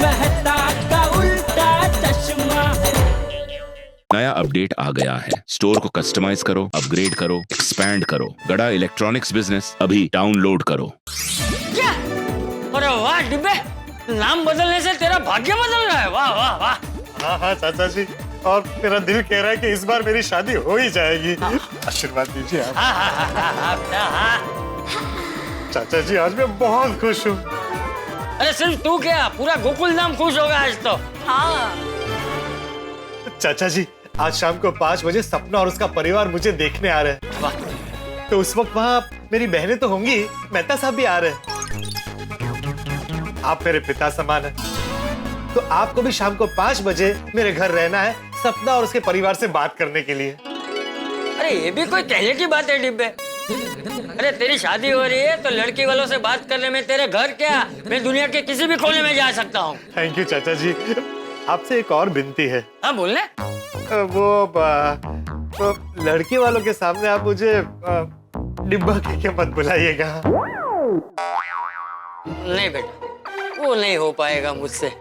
मेहता का उल्टा चश्मा। नया अपडेट आ गया है। स्टोर को कस्टमाइज करो, अपग्रेड करो, एक्सपैंड करो। गड़ा इलेक्ट्रॉनिक्स बिजनेस अभी डाउनलोड करो। क्या? अरे वाह डिब्बे, नाम बदलने से तेरा भाग्य बदल रहा है। वाह वाह वाह। हाँ हाँ चाचा जी, और मेरा दिल कह रहा है कि इस बार मेरी शादी हो ही जाएगी। आशीर्वाद दीजिए आप। चाचा जी आज मैं बहुत खुश हूँ। अरे सिर्फ तू क्या, पूरा गोकुल धाम खुश होगा आज तो। हाँ चाचा जी आज शाम को 5 बजे सपना और उसका परिवार मुझे देखने आ रहे हैं। तो उस वक्त वहाँ मेरी बहनें तो होंगी, मेहता साहब भी आ रहे हैं। आप मेरे पिता समान हैं, तो आपको भी शाम को 5 बजे मेरे घर रहना है, सपना और उसके परिवार से बात करने के लिए। अरे ये भी कोई कहने की बात है डिब्बे। अरे तेरी शादी हो रही है तो लड़की वालों से बात करने में तेरे घर क्या, मैं दुनिया के किसी भी कोने में जा सकता हूँ। थैंक यू चाचा जी। आपसे एक और विनती है। हाँ बोलने। वो लड़की वालों के सामने आप मुझे डिब्बा कह के मत बुलाइएगा। नहीं बेटा, वो नहीं हो पाएगा मुझसे।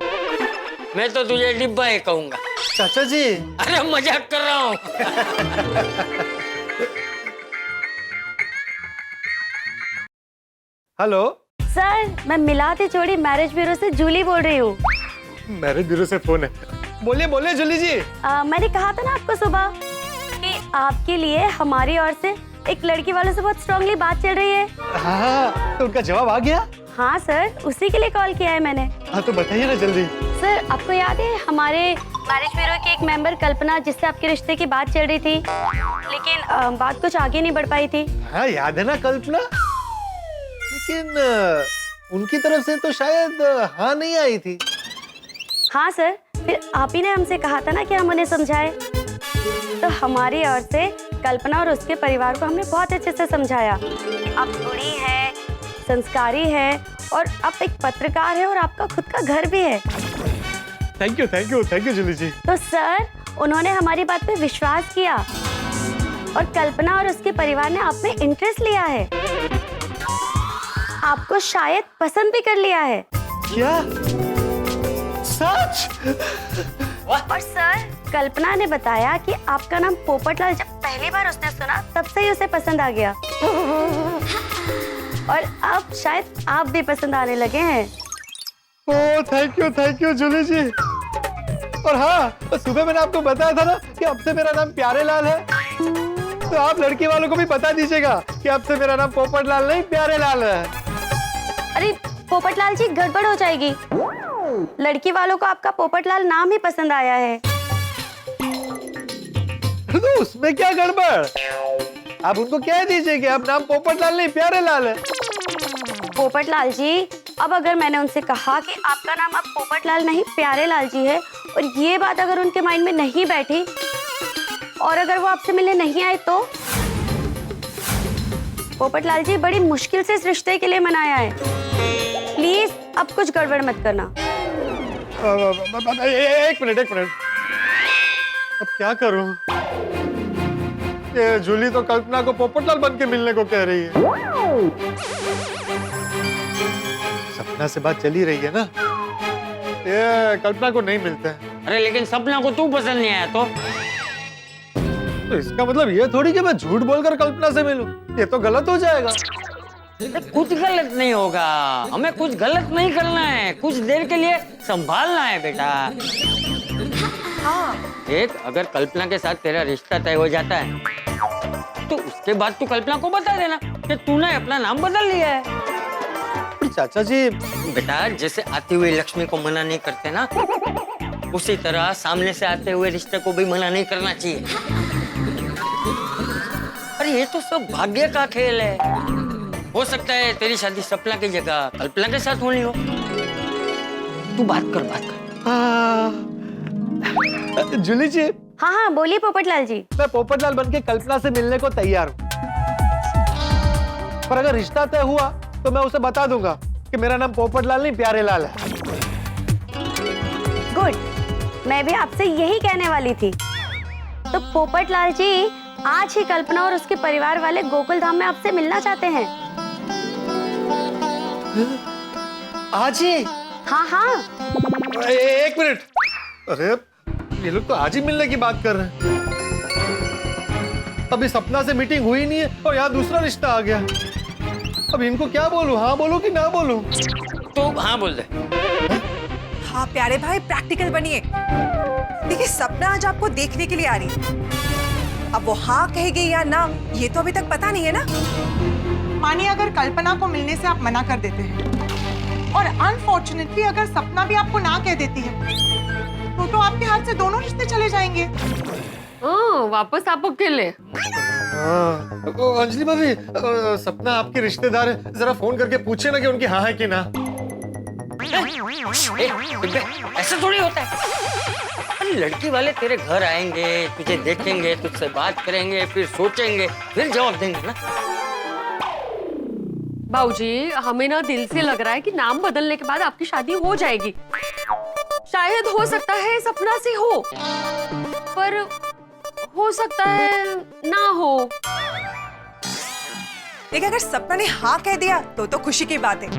मैं तो तुझे डिब्बा ही कहूंगा। चाचा जी अरे मजाक कर रहा हूँ। हेलो सर, मैं मिलाती जोड़ी मैरिज ब्यूरो से जूली बोल रही हूँ। मैरिज ब्यूरो से फोन है। बोलिए बोलिए जूली जी। मैंने कहा था ना आपको सुबह कि आपके लिए हमारी ओर से एक लड़की वालों से बहुत स्ट्रांगली बात चल रही है। हाँ तो उनका जवाब आ गया? हाँ सर, उसी के लिए कॉल किया है मैंने। हाँ तो बताइए ना जल्दी। सर आपको याद है हमारे मैरिज ब्यूरो की एक मेंबर कल्पना, जिससे आपके रिश्ते की बात चल रही थी, लेकिन बात कुछ आगे नहीं बढ़ पाई थी। हाँ याद है ना कल्पना, लेकिन उनकी तरफ से तो शायद हाँ नहीं आई थी। हाँ सर, फिर आप ही ने हमसे कहा था ना कि हम उन्हें समझाएं। तो हमारी ओर से कल्पना और उसके परिवार को हमने बहुत अच्छे से समझाया। आप बूढ़ी है, संस्कारी है और आप एक पत्रकार है और आपका खुद का घर भी है। थैंक यू जूली जी। तो सर उन्होंने हमारी बात पे विश्वास किया और कल्पना और उसके परिवार ने आप में इंटरेस्ट लिया है, आपको शायद पसंद भी कर लिया है। क्या सच? और सर कल्पना ने बताया कि आपका नाम पोपटलाल जब पहली बार उसने सुना तब से ही उसे पसंद आ गया और अब शायद आप भी पसंद आने लगे हैं। ओह थैंक यू जूली जी। और हाँ, तो सुबह मैंने आपको बताया था ना कि अब से मेरा नाम प्यारे लाल है, तो आप लड़की वालों को भी बता दीजिएगा कि अब से मेरा नाम पोपटलाल नहीं प्यारे लाल है। अरे पोपटलाल जी, गड़बड़ हो जाएगी। लड़की वालों को आपका पोपटलाल नाम ही पसंद आया है। तो उसमें क्या गड़बड़? आप उनको कह दीजिए कि आप नाम पोपटलाल नहीं प्यारे लाल है। पोपटलाल जी, अब अगर मैंने उनसे कहा कि आपका नाम अब पोपटलाल नहीं प्यारे लाल जी है और ये बात अगर उनके माइंड में नहीं बैठी और अगर वो आपसे मिलने नहीं आए तो? पोपटलाल जी, बड़ी मुश्किल से इस रिश्ते के लिए मनाया है, प्लीज अब कुछ गड़बड़ मत करना। एक मिनट अब क्या करूं? ये जूली तो कल्पना को पोपटलाल बन के मिलने को कह रही है। सपना से बात चली रही है ना, ये कल्पना को नहीं मिलता है। अरे लेकिन सपना को तू पसंद नहीं आया तो इसका मतलब ये थोड़ी कि मैं झूठ बोलकर कल्पना से मिलूं, ये तो गलत हो जाएगा। कुछ गलत नहीं होगा, हमें कुछ गलत नहीं करना है, कुछ देर के लिए संभालना है बेटा। हाँ। देख, अगर कल्पना के साथ तेरा रिश्ता तय हो जाता है तो उसके बाद तू कल्पना को बता देना कि तूने अपना नाम बदल लिया है। चाचा जी बेटा, जैसे आती हुई लक्ष्मी को मना नहीं करते ना, उसी तरह सामने से आते हुए रिश्ते को भी मना नहीं करना चाहिए। अरे ये तो सब भाग्य का खेल है। हो सकता है तेरी शादी सपना की जगह कल्पना के साथ होनी हो। तू बात कर। जूली जी। हाँ हाँ बोलिए पोपटलाल जी। मैं पोपटलाल बन के कल्पना से मिलने को तैयार हूँ, पर अगर रिश्ता तय हुआ तो मैं उसे बता दूंगा कि मेरा नाम पोपटलाल नहीं प्यारे लाल है। गुड, मैं भी आपसे यही कहने वाली थी। तो पोपटलाल जी, आज ही कल्पना और उसके परिवार वाले गोकुल धाम में आपसे मिलना चाहते हैं। आज ही? हाँ हाँ। एक मिनट, अरे ये लोग तो आज ही मिलने की बात कर रहे हैं। अभी सपना से मीटिंग हुई नहीं है और यहाँ दूसरा रिश्ता आ गया। अब इनको क्या बोलूं, हाँ बोलूं कि ना बोलूं? तो हाँ बोल दे। हाँ प्यारे भाई, प्रैक्टिकल बनिए। देखिए सपना आज आपको देखने के लिए आ रही है। अब वो हाँ कहेगी या ना ये तो अभी तक पता नहीं है ना। मानिए अगर कल्पना को मिलने से आप मना कर देते हैं और अनफॉर्चुनेटली अगर सपना भी आपको ना कह देती है तो आपके हाथ से दोनों रिश्ते चले जाएंगे। वापस आप अकेले। अंजलि भाभी, सपना आपके रिश्तेदार है, जरा फोन करके पूछे ना कि उनकी हाँ है कि ना। ऐसा थोड़ी होता है। अरे लड़की वाले तेरे घर आएंगे, तुझे देखेंगे, तुझसे बात करेंगे, फिर सोचेंगे, फिर जवाब देंगे ना। बाबूजी, हमें ना दिल से लग रहा है कि नाम बदलने के बाद आपकी शादी हो जाएगी। शायद हो सकता है सपना से हो, पर हो सकता है ना हो। देखिए अगर सपना ने हाँ कह दिया तो खुशी की बात है,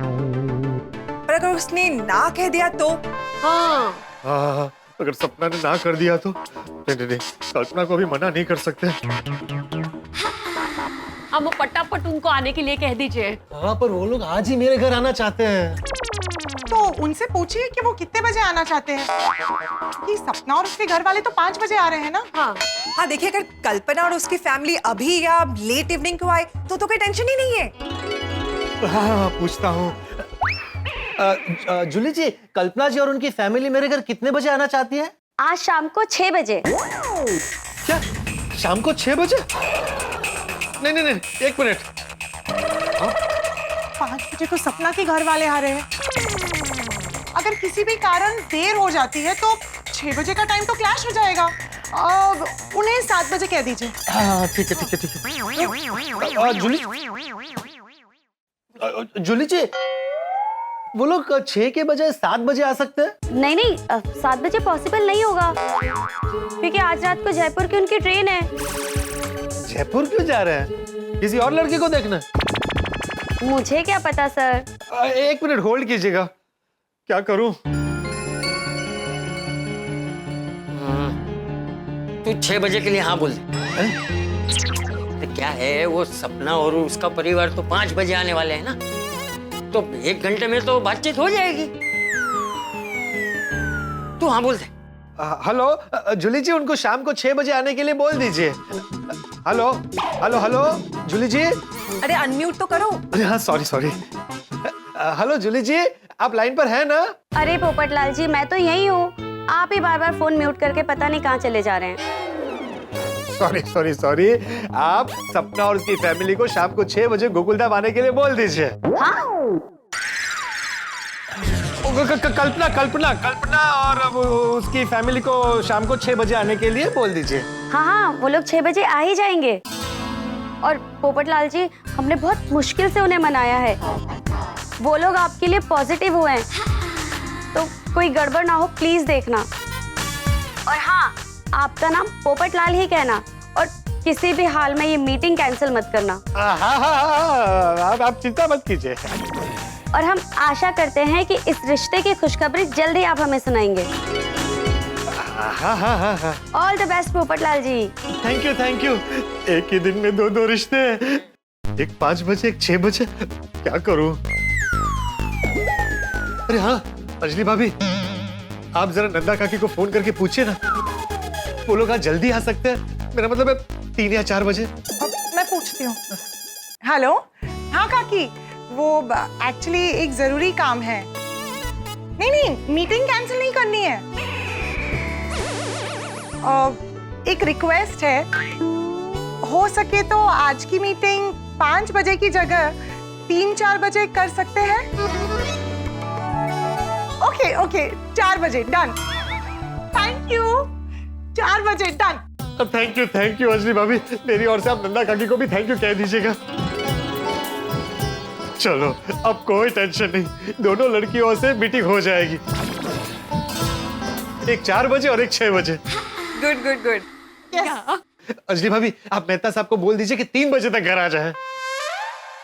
पर अगर उसने ना कह दिया तो हाँ, अगर सपना ने ना कर दिया तो नहीं, कल्पना को भी मना नहीं कर सकते। हम फटाफट उनको आने के लिए कह दीजिए। हाँ, पर वो लोग आज ही मेरे घर आना चाहते हैं। तो उनसे पूछिए कि वो कितने बजे आना चाहते हैं। कि सपना और उसके घर वाले तो 5 बजे आ रहे हैं ना। हाँ देखिए अगर कल्पना और उसकी फैमिली अभी या लेट इवनिंग को आए तो कोई टेंशन ही नहीं है। हाँ, पूछता हूँ। जूली जी, कल्पना जी और उनकी फैमिली मेरे घर कितने बजे आना चाहती है? आज शाम को 6 बजे। क्या शाम को 6 बजे? नहीं, एक मिनट। 5 बजे तो सपना के घर वाले आ रहे हैं। अगर किसी भी कारण देर हो जाती है तो 6 बजे का टाइम तो क्लैश हो जाएगा। उन्हें 7 बजे कह दीजिए। हाँ ठीक है। जूली जी, वो लोग 6 के बजाय 7 बजे आ सकते हैं? नहीं, 7 बजे पॉसिबल नहीं होगा, क्योंकि आज रात को जयपुर की उनकी ट्रेन है। जयपुर क्यों जा रहे हैं? किसी और लड़के को देखना? मुझे क्या पता सर। एक मिनट होल्ड कीजिएगा, क्या करूं? तू 6 बजे के लिए हाँ बोल दे। तो क्या है, वो सपना और उसका परिवार तो 5 बजे आने वाले हैं ना, तो 1 घंटे में तो बातचीत हो जाएगी। तू हाँ बोल दे। हेलो जूली जी, उनको शाम को 6 बजे आने के लिए बोल दीजिए। हेलो, जूली जी। अरे अनम्यूट तो करो। अरे हाँ, सॉरी। हेलो जूली जी, आप लाइन पर हैं ना? अरे पोपटलाल जी, मैं तो यही हूँ। आप ही बार फोन म्यूट करके पता नहीं कहाँ चले जा रहे हैं। सॉरी। आप सपना और उसकी फैमिली को शाम को 6 बजे गोकुलधाम आने के लिए बोल दीजिए। हाँ? कल्पना और उसकी फैमिली को शाम को 6 बजे आने के लिए बोल दीजिए। हाँ, वो लोग 6 बजे आ ही जाएंगे। और पोपटलाल जी, हमने बहुत मुश्किल से उन्हें मनाया है। वो लोग आपके लिए पॉजिटिव हुए हैं, तो कोई गड़बड़ ना हो प्लीज देखना। और हाँ, आपका नाम पोपटलाल ही कहना, और किसी भी हाल में ये मीटिंग कैंसिल मत करना। हाँ, आप चिंता मत कीजिए। और हम आशा करते हैं कि इस रिश्ते की खुशखबरी जल्दी आप हमें सुनाएंगे। हाँ। All the best Popatlal ji. Thank you. एक ही दिन में दो रिश्ते, एक 5 बजे, एक 6 बजे। क्या करूं? अरे हाँ अंजलि भाभी, आप जरा नंदा काकी को फोन करके पूछिए ना, वो लोग आज जल्दी आ सकते हैं। मेरा मतलब है 3 या 4 बजे। मैं पूछती हूँ। हेलो, हाँ काकी, वो एक्चुअली एक जरूरी काम है। नहीं, मीटिंग कैंसिल नहीं करनी है। एक रिक्वेस्ट है, हो सके तो आज की मीटिंग 5 बजे की जगह 3-4 बजे कर सकते हैं? ओके, 4 बजे डन। थैंक यू, 4 बजे डन। थैंक यू अंजलि भाभी, मेरी ओर से आप नंदा काकी को भी थैंक यू कह दीजिएगा। चलो अब कोई टेंशन नहीं, दोनों लड़कियों से मीटिंग हो जाएगी, एक 4 बजे और एक 6 बजे। गुड। अंजलि भाभी, आप मेहता साहब को बोल दीजिए कि 3 बजे तक घर आ जाए।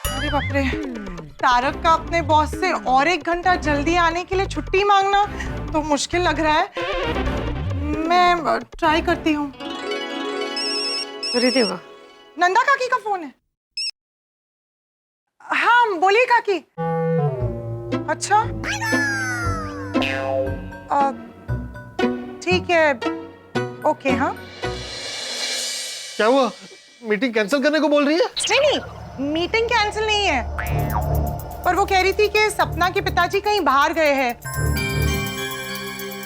अरे बाप रे, तारक का अपने बॉस से और 1 घंटा जल्दी आने के लिए छुट्टी मांगना तो मुश्किल लग रहा है। मैं ट्राई करती हूँ। रिदेवा, नंदा काकी का फोन है। हाँ बोलिए काकी। अच्छा ठीक है, ओके। हाँ क्या हुआ? मीटिंग कैंसिल करने को बोल रही है? नहीं, मीटिंग कैंसिल नहीं है, पर वो कह रही थी कि सपना के पिताजी कहीं बाहर गए हैं,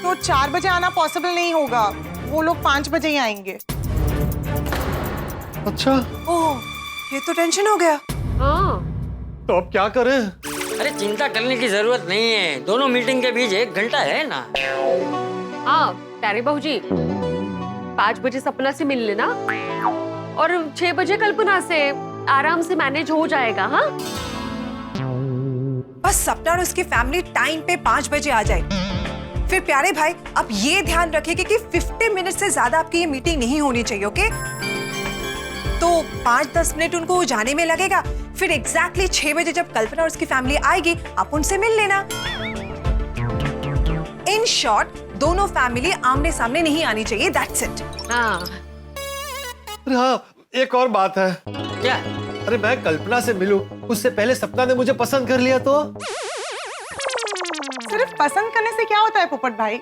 तो 4 बजे आना पॉसिबल नहीं होगा। वो लोग 5 बजे ही आएंगे। अच्छा, ओह, ये तो टेंशन हो गया। हाँ तो अब क्या करें? अरे चिंता करने की जरूरत नहीं है, दोनों मीटिंग के बीच 1 घंटा है ना। हाँ प्यारे बहू जी, 5 बजे सपना से मिल लेना और 6 बजे कल्पना से, आराम से मैनेज हो जाएगा। हाँ बस सपना और उसकी फैमिली टाइम पे 5 बजे आ जाए। फिर प्यारे भाई, आप ये ध्यान रखिएगा कि 50 मिनट से ज्यादा आपकी ये मीटिंग नहीं होनी चाहिए, ओके? तो 5-10 मिनट उनको जाने में लगेगा, फिर एग्जैक्टली 6 बजे जब कल्पना और उसकी फैमिली आएगी, आप उनसे मिल लेना। इन शॉर्ट, दोनों फैमिली आमने सामने नहीं आनी चाहिए, दैट्स इट। हाँ अरे हाँ, एक और बात है। क्या? अरे मैं कल्पना से मिलूं, उससे पहले सपना ने मुझे पसंद कर लिया तो? सिर्फ पसंद करने से क्या होता है पोपट भाई?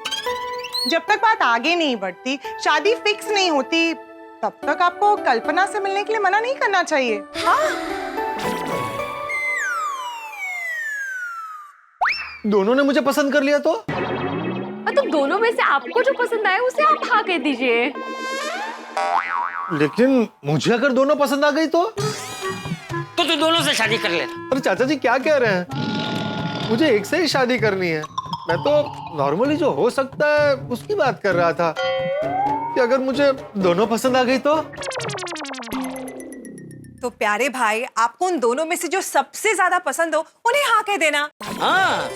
जब तक बात आगे नहीं बढ़ती, शादी फिक्स नहीं होती, तब तक आपको कल्पना से मिलने के लिए मना नहीं करना चाहिए। हाँ दोनों ने मुझे पसंद कर लिया तो? तो दोनों में से आपको जो पसंद आए उसे आप हाँ कह दीजिए। लेकिन मुझे अगर दोनों पसंद आ गई तो तू दोनों से शादी कर लेना। अरे चाचा जी क्या कह रहे हैं? मुझे एक से ही शादी करनी है। मैं तो नॉर्मली जो हो सकता है उसकी बात कर रहा था कि अगर मुझे दोनों पसंद आ गई तो प्यारे भाई, आपको उन दोनों में से जो सबसे ज्यादा पसंद हो उन्हें हाँ कह देना। हाँ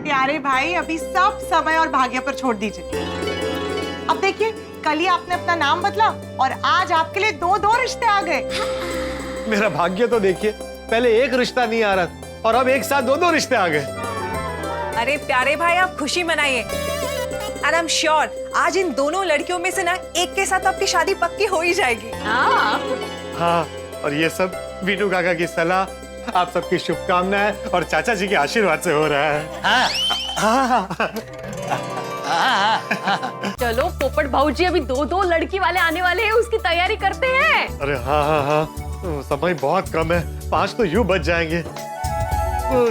प्यारे भाई, अभी सब समय और भाग्य पर छोड़ दीजिए। अब देखिए, कल ही आपने अपना नाम बदला और आज आपके लिए 2 रिश्ते आ गए। मेरा भाग्य तो देखिए, पहले एक रिश्ता नहीं आ रहा और अब एक साथ 2 रिश्ते आ गए। अरे प्यारे भाई, आप खुशी मनाइए। एंड आई एम श्योर आज इन दोनों लड़कियों में से ना एक के साथ आपकी शादी पक्की हो ही जाएगी। हाँ, और ये सब वीनू काका की सलाह, आप सबकी शुभकामनाएं और चाचा जी के आशीर्वाद से हो रहा है। चलो पोपट भाऊ जी, अभी 2 लड़की वाले आने वाले हैं, उसकी तैयारी करते हैं। अरे हाँ, समय बहुत कम है, 5 तो यूं बच जाएंगे।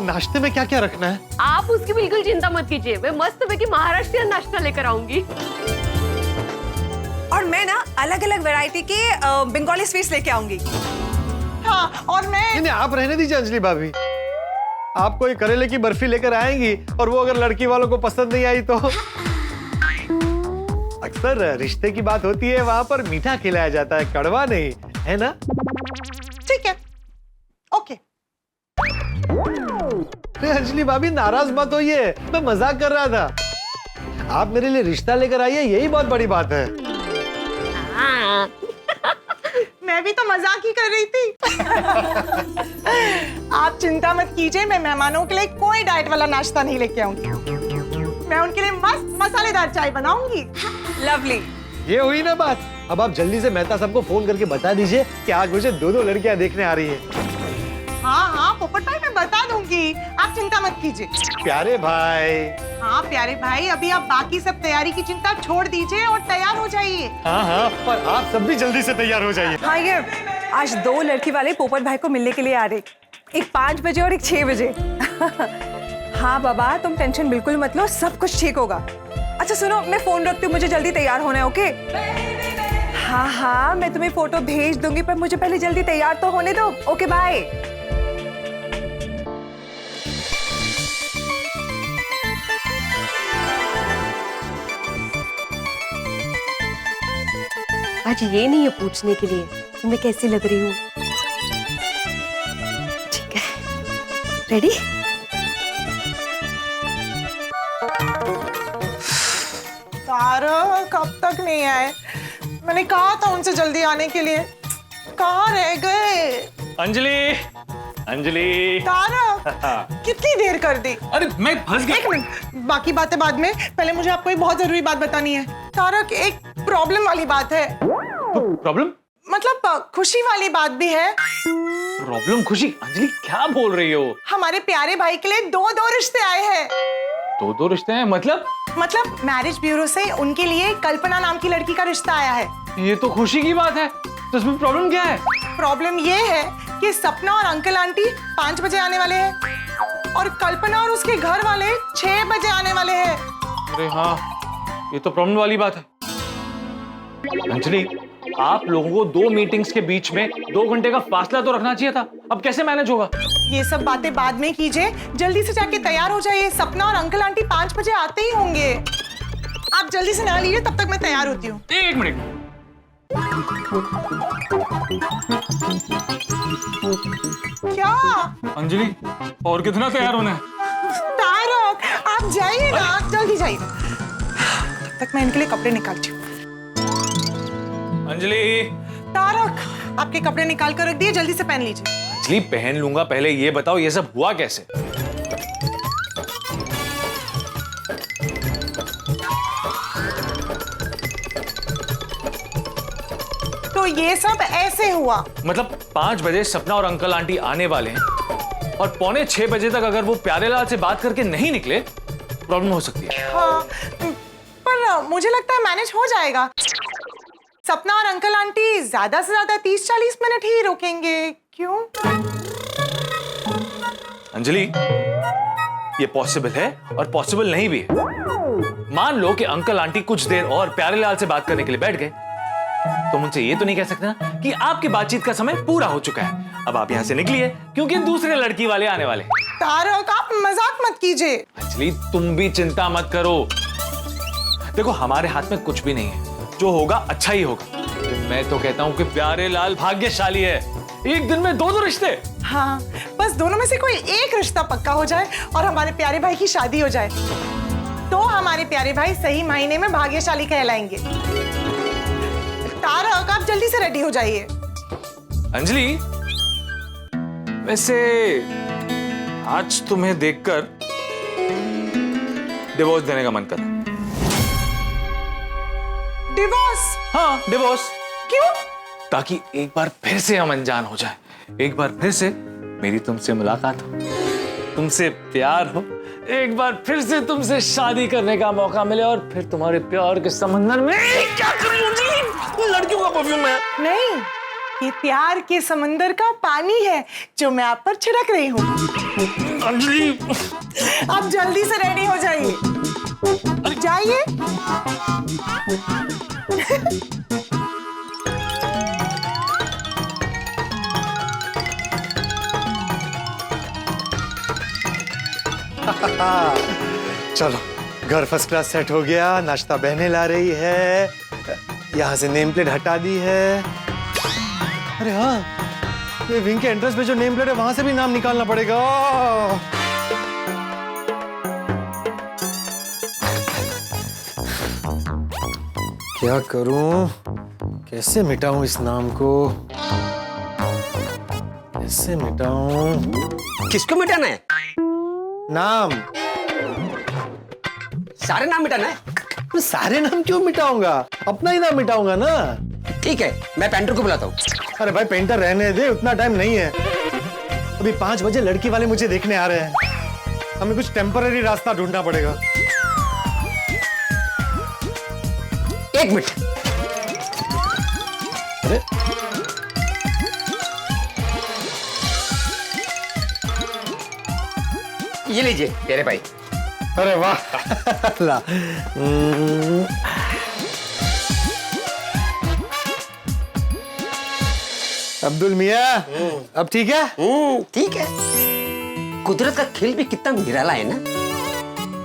नाश्ते में क्या क्या रखना है? आप उसकी बिल्कुल चिंता मत कीजिए, मैं मस्त पैकी महाराष्ट्रीयन नाश्ता लेकर आऊंगी। और मैं ना अलग अलग वैरायटी के बंगाली स्वीट्स लेके आऊंगी। हाँ, और मैं नहीं, आप रहने दीजिए अंजलि भाभी। आप कोई करेले की बर्फी लेकर आएंगी और वो अगर लड़की वालों को पसंद नहीं आई तो? अक्सर रिश्ते की बात होती है, वहां पर मीठा खिलाया जाता है, कड़वा नहीं, है ना? ठीक है, ओके। अंजलि भाभी नाराज मत होइए, मैं मजाक कर रहा था। आप मेरे लिए रिश्ता लेकर आइए, यही बहुत बड़ी बात है। मैं भी तो मजाक ही कर रही थी। आप चिंता मत कीजिए, मैं मेहमानों के लिए कोई डाइट वाला नाश्ता नहीं लेके आऊंगी। मैं उनके लिए मस्त मसालेदार चाय बनाऊंगी। लवली। ये हुई ना बात। अब आप जल्दी से मेहता सबको फोन करके बता दीजिए कि आज मुझे 2 लड़कियां देखने आ रही है। हाँ, पोपट भाई मैं बता दूंगी, आप चिंता मत कीजिए। प्यारे भाई। हाँ प्यारे भाई, अभी आप बाकी सब तैयारी की चिंता छोड़ दीजिए और तैयार हो जाइए। हाँ, पर आप सब भी जल्दी से तैयार हो जाइए। हाँ, ये आज 2 लड़की वाले पोपट भाई को मिलने के लिए आ रहे, एक 5 बजे और एक 6 बजे। हाँ बाबा, तुम टेंशन बिल्कुल मत लो, सब कुछ ठीक होगा। अच्छा सुनो, मैं फोन रखती हूँ, मुझे जल्दी तैयार होना है, ओके? हाँ, मैं तुम्हें फोटो भेज दूंगी, पर मुझे पहले जल्दी तैयार तो होने दो। Okay bye. आज ये नहीं है पूछने के लिए कि मैं कैसी लग रही हूँ। ठीक है, रेडी? तारक कब तक नहीं आए? मैंने कहा था उनसे जल्दी आने के लिए, कहाँ रह गए? अंजलि, अंजलि। तारक कितनी देर कर दी? अरे मैं फंस एक गया। मिनट, बाकी बातें बाद में, पहले मुझे आपको एक बहुत जरूरी बात बतानी है। तारक, एक प्रॉब्लम वाली बात है, प्रॉब्लम? मतलब खुशी वाली बात भी है। प्रॉब्लम? खुशी? अंजलि क्या बोल रही हो? हमारे प्यारे भाई के लिए दो रिश्ते आए हैं। दो रिश्ते हैं? मतलब मैरिज ब्यूरो से उनके लिए कल्पना नाम की लड़की का रिश्ता आया है। ये तो खुशी की बात है, तो इसमें प्रॉब्लम क्या है? प्रॉब्लम ये है कि सपना और अंकल आंटी 5 बजे आने वाले हैं और कल्पना और उसके घर वाले 6 बजे आने वाले हैं। अरे हाँ, ये तो प्रॉब्लम वाली बात है। अंजलि, आप लोगों को 2 मीटिंग्स के बीच में 2 घंटे का फासला तो रखना चाहिए था। अब कैसे मैनेज होगा? ये सब बातें बाद में कीजिए, जल्दी से जाके तैयार हो जाइए। सपना और अंकल आंटी 5 बजे आते ही होंगे। आप जल्दी से नहा लीजिए, तब तक मैं तैयार होती हूँ। 1 मिनट। क्या? अंजलि, और कितना तैयार होना है? तारक, आप जाइए ना, जल्दी जाइए। तब तक मैं इनके लिए कपड़े निकालती हूँ। अंजलि। तारक, आपके कपड़े निकाल कर रख दिए, जल्दी से पहन लीजिए। अंजलि, पहन लूंगा, पहले ये बताओ ये सब हुआ कैसे? तो ये सब ऐसे हुआ। मतलब 5 बजे सपना और अंकल आंटी आने वाले हैं और पौने 6 बजे तक अगर वो प्यारेलाल से बात करके नहीं निकले, प्रॉब्लम हो सकती है। हाँ, पर मुझे लगता है मैनेज हो जाएगा। सपना और अंकल आंटी ज्यादा से ज्यादा 30-40 मिनट ही रुकेंगे। क्यों? अंजलि, ये पॉसिबल है और पॉसिबल नहीं भी है। मान लो कि अंकल आंटी कुछ देर और प्यारेलाल से बात करने के लिए बैठ गए, तो मुझसे ये तो नहीं कह सकते ना कि आपकी बातचीत का समय पूरा हो चुका है, अब आप यहां से निकलिए क्योंकि दूसरे लड़की वाले आने वाले हैं। तारक, आप मजाक मत कीजिए। अंजलि, तुम भी चिंता मत करो। देखो, हमारे हाथ में कुछ भी नहीं है, जो होगा अच्छा ही होगा। मैं तो कहता हूं कि प्यारेलाल भाग्यशाली है, एक दिन में 2 रिश्ते। हाँ, बस दोनों में से कोई एक रिश्ता पक्का हो जाए और हमारे प्यारे भाई की शादी हो जाए, तो हमारे प्यारे भाई सही मायने में भाग्यशाली कहलाएंगे। तारक, आप जल्दी से रेडी हो जाइए। अंजलि, वैसे आज तुम्हें देखकर डिवोर्स देने का मन कर रहा है। डिवोर्स? हाँ, डिवोर्स। क्यों? ताकि एक बार फिर से हम अनजान हो जाए, एक बार फिर से मेरी तुमसे मुलाकात हो, तुमसे प्यार हो, एक बार फिर से तुमसे शादी करने का मौका मिले और फिर तुम्हारे प्यार के समंदर में क्या करूं अंजलि? लड़कियों का परफ्यूम है। नहीं, ये प्यार के समंदर का पानी है जो मैं आप पर छिड़क रही हूँ। अंजलि, आप जल्दी से रेडी हो जाइए। जाइए। चलो, घर फर्स्ट क्लास सेट हो गया, नाश्ता बहने ला रही है, यहाँ से नेम प्लेट हटा दी है। अरे हाँ, ये विंग के एंट्रेंस पे जो नेम प्लेट है वहां से भी नाम निकालना पड़ेगा। क्या करूं, कैसे मिटाऊं इस नाम को, कैसे मिटाऊं? किसको मिटाना है? नाम, सारे नाम मिटाना है? तो सारे नाम क्यों मिटाऊंगा, अपना ही नाम मिटाऊंगा ना। ठीक है, मैं पेंटर को बुलाता हूँ। अरे भाई, पेंटर रहने दे, उतना टाइम नहीं है। अभी 5 बजे लड़की वाले मुझे देखने आ रहे हैं, हमें कुछ टेम्पररी रास्ता ढूंढना पड़ेगा। 1 मिनट। अरे ये लीजिए तेरे भाई। अरे वाह। ला। अब्दुल मियां, अब ठीक है? ठीक है। कुदरत का खेल भी कितना निराला है ना।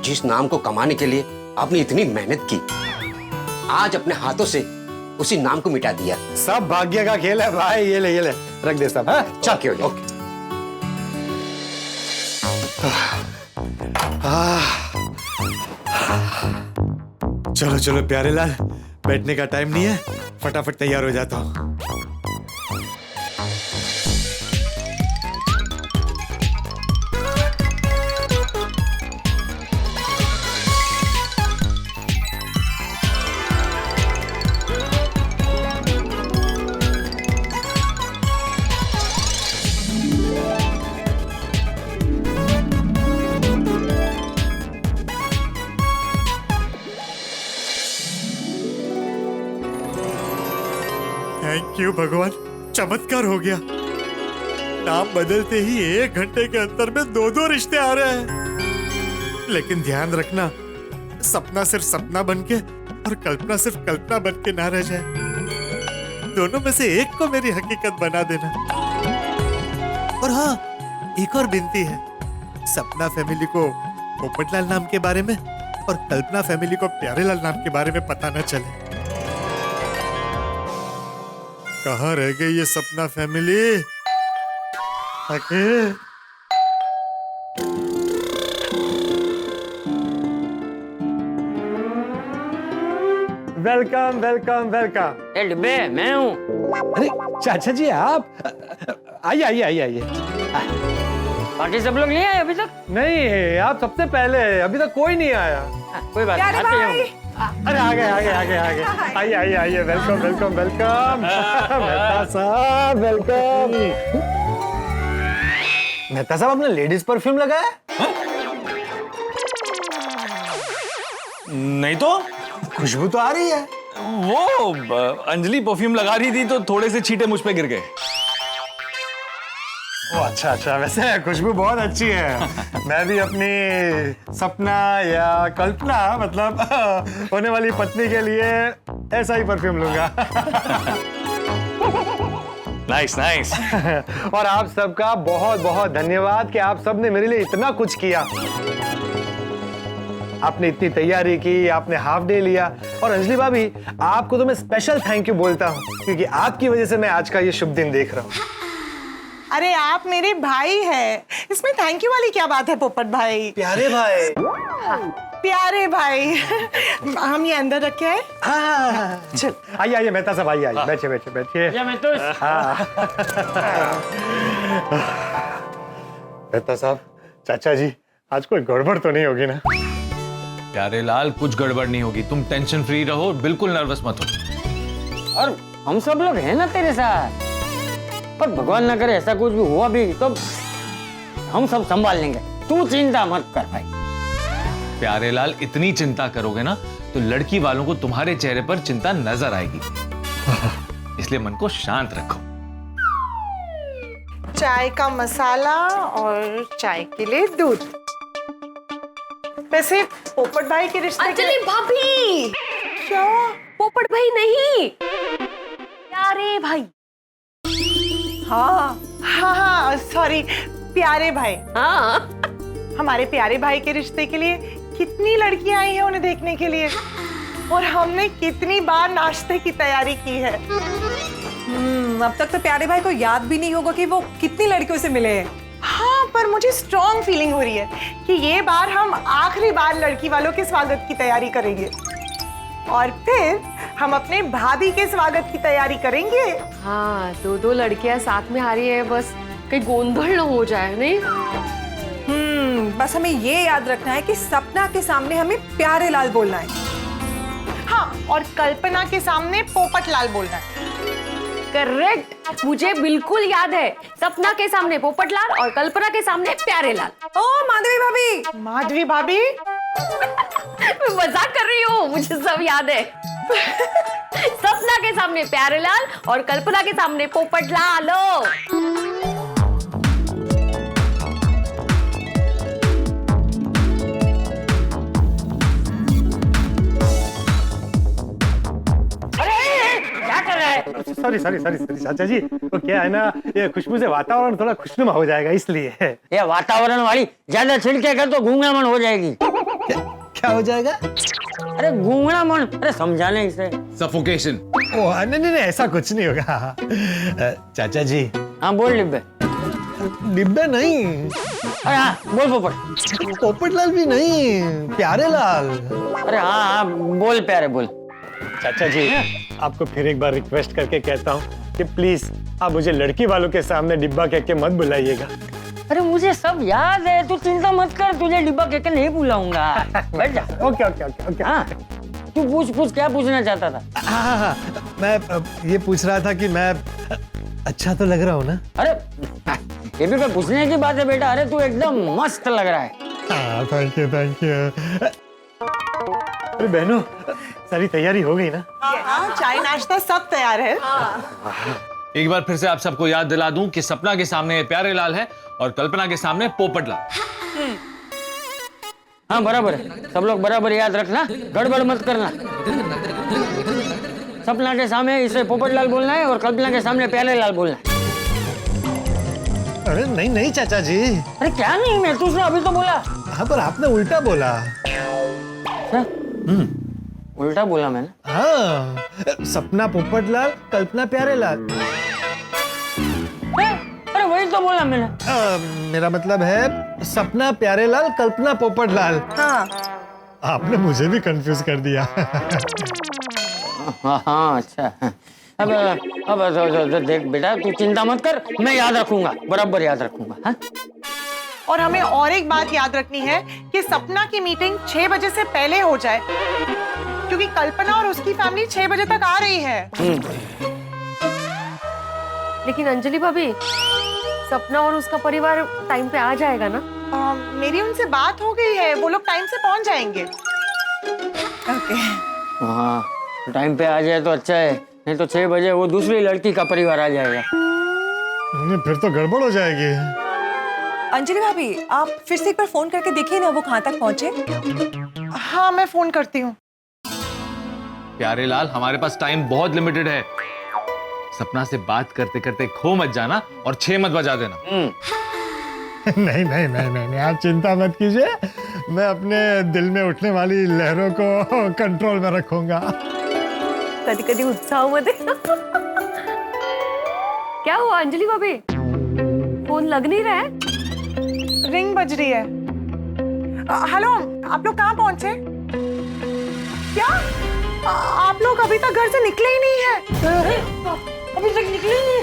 जिस नाम को कमाने के लिए आपने इतनी मेहनत की, आज अपने हाथों से उसी नाम को मिटा दिया। सब भाग्य का खेल है भाई। ये ले रख दे सब। हाँ? चल ओके। चलो चलो प्यारेलाल, बैठने का टाइम नहीं है, फटाफट तैयार हो जाता हूँ। थैंक यू भगवान, चमत्कार हो गया। नाम बदलते ही 1 घंटे के अंतर में 2 रिश्ते आ रहे हैं। लेकिन ध्यान रखना, सपना सिर्फ सपना बनके और कल्पना सिर्फ कल्पना बनके ना रह जाए। दोनों में से एक को मेरी हकीकत बना देना। और हाँ, एक और विनती है, सपना फैमिली को पोपटलाल नाम के बारे में और कल्पना फैमिली को प्यारेलाल नाम के बारे में पता न चले। कहाँ रह गई ये सपना फैमिली? आके वेलकम वेलकम वेलकम। ए डिब्बे, मैं हूँ। अरे चाचा जी आप, आइए आइए आइए आइए। बाकी सब लोग नहीं आए अभी तक? नहीं, आप सबसे पहले, अभी तक कोई नहीं आया। कोई बात प्यारे नहीं, आते भाई। हैं। अरे आगे आगे आगे आगे आइए आइए आइए, वेलकम वेलकम वेलकम। मेहता साहब वेलकम। मेहता साहब, आपने लेडीज परफ्यूम लगाया? नहीं तो खुशबू तो आ रही है। वो अंजलि परफ्यूम लगा रही थी तो थोड़े से छींटे मुझ पे गिर गए। ओ अच्छा अच्छा, वैसे खुशबू बहुत अच्छी है। मैं भी अपनी सपना या कल्पना, मतलब होने वाली पत्नी के लिए ऐसा ही परफ्यूम लूंगा। Nice nice. और आप सबका बहुत बहुत धन्यवाद कि आप सब ने मेरे लिए इतना कुछ किया। आपने इतनी तैयारी की, आपने हाफ डे लिया। और अंजलि भाभी, आपको तो मैं स्पेशल थैंक यू बोलता हूँ, क्योंकि आपकी वजह से मैं आज का ये शुभ दिन देख रहा हूँ। अरे आप मेरे भाई हैं, इसमें थैंक यू वाली क्या बात है पोपट भाई? प्यारे भाई। प्यारे भाई। हम ये अंदर रखे हैं? हाँ, चल आइए आइए मेहता साहब, आइए आइए, बैठिए बैठिए बैठिए। या मैं तो मेहता साहब, चाचा जी, आज कोई गड़बड़ तो नहीं होगी ना? प्यारेलाल, कुछ गड़बड़ नहीं होगी, तुम टेंशन फ्री रहो, बिल्कुल नर्वस मत हो। और हम सब लोग हैं ना तेरे साथ। पर भगवान ना करे ऐसा कुछ भी हुआ भी तो हम सब संभाल लेंगे, तू चिंता मत कर भाई। प्यारेलाल, इतनी चिंता करोगे ना तो लड़की वालों को तुम्हारे चेहरे पर चिंता नजर आएगी। इसलिए मन को शांत रखो। चाय का मसाला और चाय के लिए दूध। वैसे पोपट भाई के रिश्ते अंजलि भाभी। क्या? पोपट भाई नहीं, प्यारे भाई। हाँ हाँ हाँ, सॉरी, प्यारे भाई। हाँ, हमारे प्यारे भाई के रिश्ते के लिए कितनी लड़कियां आई हैं उन्हें देखने के लिए, और हमने कितनी बार नाश्ते की तैयारी की है। अब तक तो प्यारे भाई को याद भी नहीं होगा कि वो कितनी लड़कियों से मिले हैं। हाँ, पर मुझे स्ट्रॉन्ग फीलिंग हो रही है कि ये बार हम आखिरी बार लड़की वालों के स्वागत की तैयारी करेंगे, और फिर हम अपने भाभी के स्वागत की तैयारी करेंगे। हाँ, दो लड़कियां साथ में आ रही है, बस कहीं गोंधल न हो जाए। नहीं, बस हमें ये याद रखना है कि सपना के सामने हमें प्यारेलाल बोलना है। हाँ, और कल्पना के सामने पोपटलाल बोलना है। करेक्ट, मुझे बिल्कुल याद है। सपना के सामने पोपटलाल और कल्पना के सामने प्यारेलाल। ओ माधवी भाभी। माधवी भाभी, मैं मजाक कर रही हूँ, मुझे सब याद है। सपना के सामने प्यारेलाल और कल्पना के सामने Popatlal. Sorry sorry sorry sorry चाचा जी, वो क्या है ना, ये खुशबू से वातावरण थोड़ा खुशनुमा हो जाएगा, इसलिए। ये वातावरण वाली ज्यादा छिड़के कर तो गूंगनामन हो जाएगी। क्या हो जाएगा? अरे गूंगनामन, अरे समझाने इसे। सफोकेशन। ओ नहीं नहीं, ऐसा कुछ नहीं होगा। चाचा जी। हाँ बोल डिब्बे। डिब्बे नहीं। अरे हाँ बोल पोपट। पोपटलाल भी नहीं, प्यारेलाल। अरे हाँ हाँ बोल प्यारे बोल। चाचा जी, आपको फिर एक बार रिक्वेस्ट करके कहता हूँ कि प्लीज आप मुझे लड़की वालों के सामने डिब्बा कह के मत बुलाइएगा। अरे मुझे सब याद है, तू चिंता मत कर, तुझे डिब्बा कह के नहीं बुलाऊंगा। बैठ जा। Okay okay okay okay. हाँ तू पूछ क्या पूछना चाहता था? हाँ, मैं ये पूछ रहा था कि मैं अच्छा तो लग रहा हूँ ना? अरे ये भी कोई पूछने की बात है बेटा। अरे तू एकदम मस्त लग रहा है। Thank you thank you. अरे बहनों, सारी तैयारी हो गई ना? हाँ, चाय नाश्ता सब तैयार है। एक बार फिर से आप सबको याद दिला दूं कि सपना के सामने प्यारेलाल है और कल्पना के सामने पोपटलाल। हाँ बराबर है, सब लोग बराबर याद रखना, गड़बड़ मत करना। सपना के सामने इसे पोपटलाल बोलना है और कल्पना के सामने प्यारेलाल बोलना है। अरे नहीं नहीं चाचा जी। अरे क्या नहीं, मैं तुझने अभी तो बोला। हाँ पर आपने उल्टा बोला। अच्छा? उल्टा बोला मैंने? हाँ, सपना पोपटलाल, कल्पना प्यारेलाल। अरे वही तो बोला मैंने। मेरा मतलब है सपना प्यारेलाल, कल्पना पोपटलाल। हाँ। आपने मुझे भी कंफ्यूज कर दिया। हाँ अच्छा। अब देख बेटा, तू चिंता मत कर, मैं याद रखूंगा, बराबर याद रखूंगा। हाँ? और हमें और एक बात याद रखनी है कि सपना की मीटिंग 6 बजे से पहले हो जाए, क्योंकि कल्पना और उसकी फैमिली 6 बजे तक आ रही है। लेकिन अंजलि भाभी, सपना और उसका परिवार टाइम पे आ जाएगा ना? मेरी उनसे बात हो गई है, वो लोग टाइम से पहुंच जाएंगे। ओके। हाँ, टाइम पे आ जाए तो अच्छा है, नहीं तो 6 बजे वो दूसरी लड़की का परिवार आ जाएगा। फिर तो गड़बड़ हो जाएगी। अंजलि भाभी, आप फिर से एक बार फोन करके देखिए ना वो कहाँ तक पहुंचे। हाँ मैं फोन करती हूँ। प्यारेलाल, हमारे पास टाइम बहुत लिमिटेड है। सपना से बात करते करते खो मत जाना और 6 मत बजा देना। नहीं नहीं नहीं नहीं, आप चिंता मत कीजिए, मैं अपने दिल में उठने वाली लहरों को कंट्रोल में रखूंगा। कभी कभी उत्साह मध्ये क्या हुआ अंजलि भाभी, फोन लग नहीं रहा है? रिंग बज रही है। हेलो, आप लोग कहाँ पहुंचे? क्या आप लोग अभी तक घर से निकले ही नहीं है? अभी तक निकले नहीं?